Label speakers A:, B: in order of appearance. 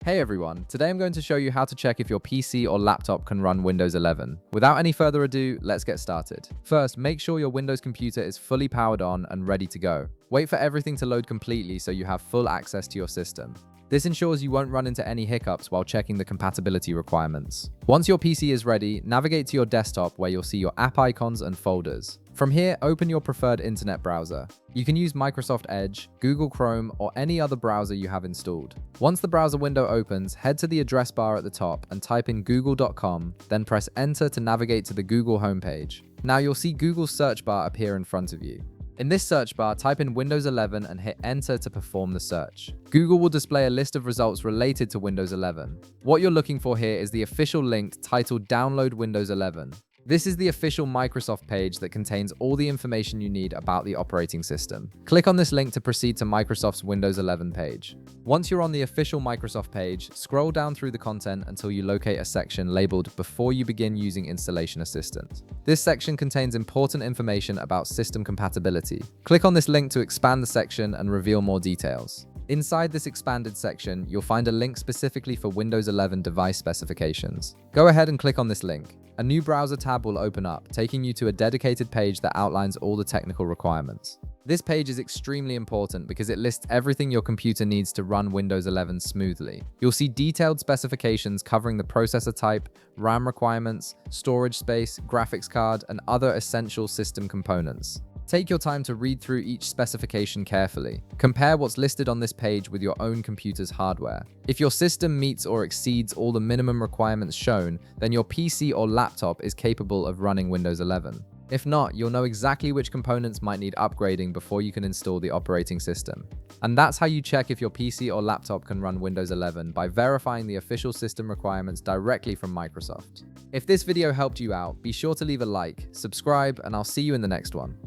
A: Hey everyone, today I'm going to show you how to check if your PC or laptop can run Windows 11. Without any further ado, let's get started. First, make sure your Windows computer is fully powered on and ready to go. Wait for everything to load completely so you have full access to your system. This ensures you won't run into any hiccups while checking the compatibility requirements. Once your PC is ready, navigate to your desktop where you'll see your app icons and folders. From here, open your preferred internet browser. You can use Microsoft Edge, Google Chrome, or any other browser you have installed. Once the browser window opens, head to the address bar at the top and type in google.com, then press enter to navigate to the Google homepage. Now you'll see Google's search bar appear in front of you. In this search bar, type in Windows 11 and hit enter to perform the search. Google will display a list of results related to Windows 11. What you're looking for here is the official link titled Download Windows 11. This is the official Microsoft page that contains all the information you need about the operating system. Click on this link to proceed to Microsoft's Windows 11 page. Once you're on the official Microsoft page, scroll down through the content until you locate a section labeled Before you begin using Installation Assistant. This section contains important information about system compatibility. Click on this link to expand the section and reveal more details. Inside this expanded section, you'll find a link specifically for Windows 11 device specifications. Go ahead and click on this link. A new browser tab will open up, taking you to a dedicated page that outlines all the technical requirements. This page is extremely important because it lists everything your computer needs to run Windows 11 smoothly. You'll see detailed specifications covering the processor type, RAM requirements, storage space, graphics card, and other essential system components. Take your time to read through each specification carefully. Compare what's listed on this page with your own computer's hardware. If your system meets or exceeds all the minimum requirements shown, then your PC or laptop is capable of running Windows 11. If not, you'll know exactly which components might need upgrading before you can install the operating system. And that's how you check if your PC or laptop can run Windows 11 by verifying the official system requirements directly from Microsoft. If this video helped you out, be sure to leave a like, subscribe, and I'll see you in the next one.